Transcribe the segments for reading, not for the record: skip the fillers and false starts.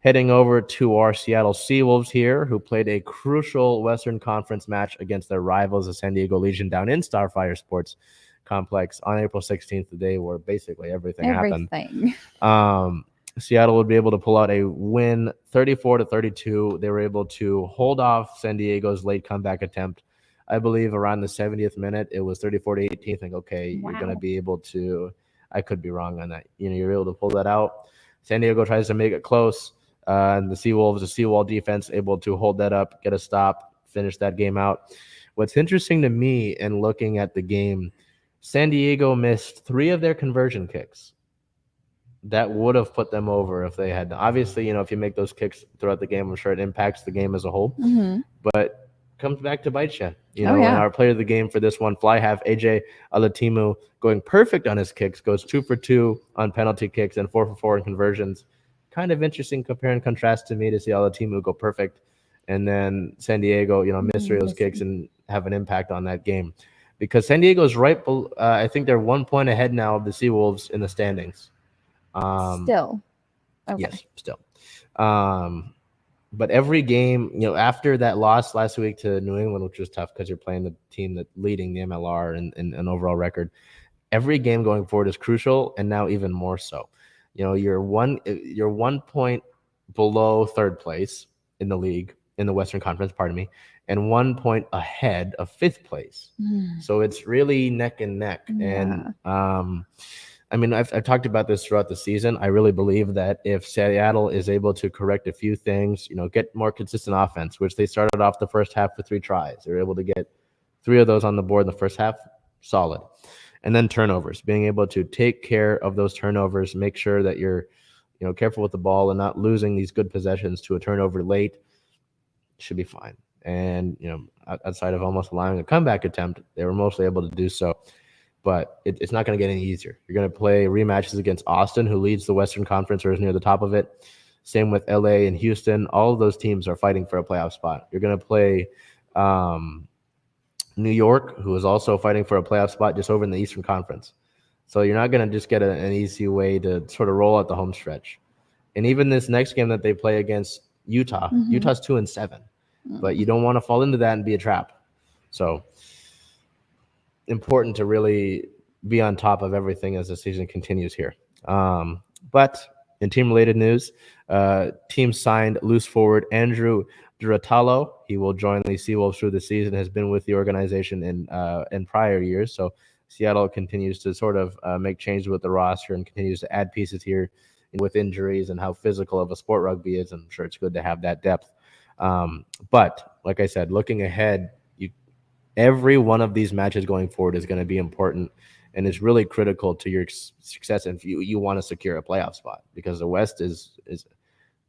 Heading over to our Seattle Seawolves here, who played a crucial Western Conference match against their rivals, the San Diego Legion, down in Starfire Sports Complex on April 16th, the day where basically everything happened. Seattle would be able to pull out a win 34-32. They were able to hold off San Diego's late comeback attempt. I believe around the 70th minute, it was 34-18. I think, okay, you're going to be able to, I could be wrong on that. You're able to pull that out. San Diego tries to make it close. And the Seawolves, the Seawall defense, able to hold that up, get a stop, finish that game out. What's interesting to me in looking at the game, San Diego missed 3 of their conversion kicks. That would have put them over if they had. Obviously, if you make those kicks throughout the game, I'm sure it impacts the game as a whole. But comes back to bite you. And our player of the game for this one, fly half, AJ Alatimu, going perfect on his kicks, goes 2 for 2 on penalty kicks and 4 for 4 in conversions. Kind of interesting compare and contrast to me to see Alatimu go perfect, and then San Diego, miss 3 of those kicks and have an impact on that game. Because San Diego's right below, I think they're 1 point ahead now of the Seawolves in the standings. Still. Okay. Yes, still. But every game, after that loss last week to New England, which was tough because you're playing the team that's leading the MLR and an overall record, every game going forward is crucial, and now even more so. You're 1 point below third place in the league, in the Western Conference, and 1 point ahead of fifth place. So it's really neck and neck. And I've talked about this throughout the season. I really believe that if Seattle is able to correct a few things, get more consistent offense, which they started off the first half with 3 tries. They were able to get 3 of those on the board in the first half, solid. And then turnovers, being able to take care of those turnovers, make sure that you're, careful with the ball and not losing these good possessions to a turnover late, should be fine. And, outside of almost allowing a comeback attempt, they were mostly able to do so. But it's not going to get any easier. You're going to play rematches against Austin, who leads the Western Conference or is near the top of it. Same with LA and Houston. All of those teams are fighting for a playoff spot. You're going to play New York, who is also fighting for a playoff spot just over in the Eastern Conference. So you're not going to just get an easy way to sort of roll out the home stretch. And even this next game that they play against Utah, Utah's 2-7. But you don't want to fall into that and be a trap. So important to really be on top of everything as the season continues here. But in team-related news, team signed loose forward Andrew Duratalo. He will join the Seawolves through the season, has been with the organization in prior years. So Seattle continues to sort of make changes with the roster and continues to add pieces here with injuries and how physical of a sport rugby is. I'm sure it's good to have that depth. But like I said, looking ahead, every one of these matches going forward is going to be important, and it's really critical to your success if you want to secure a playoff spot, because the West is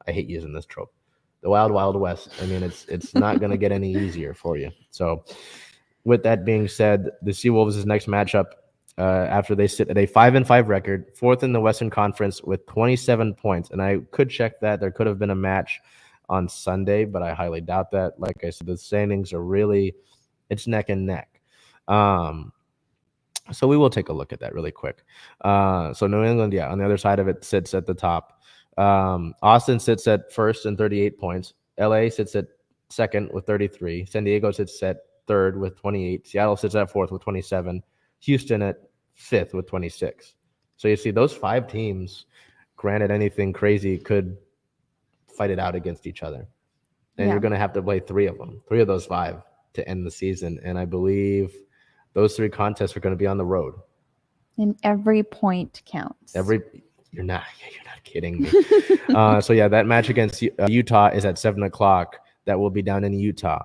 I hate using this trope, the wild, wild West. It's not going to get any easier for you. So with that being said, the Seawolves' next matchup, after they sit at a 5-5 record, 4th in the Western Conference with 27 points. And I could check that. There could have been a match on Sunday, but I highly doubt that. Like I said, the standings are really, it's neck and neck. So we will take a look at that really quick. So New England, on the other side of it, sits at the top. Austin sits at first and 38 points. LA sits at second with 33. San Diego sits at third with 28. Seattle sits at fourth with 27. Houston at fifth with 26. So you see those 5 teams, granted anything crazy, could fight it out against each other. And you're going to have to play 3 of them, 3 of those 5 to end the season. And I believe those 3 contests are going to be on the road. And every point counts. You're not kidding me. So that match against Utah is at 7:00. That will be down in Utah.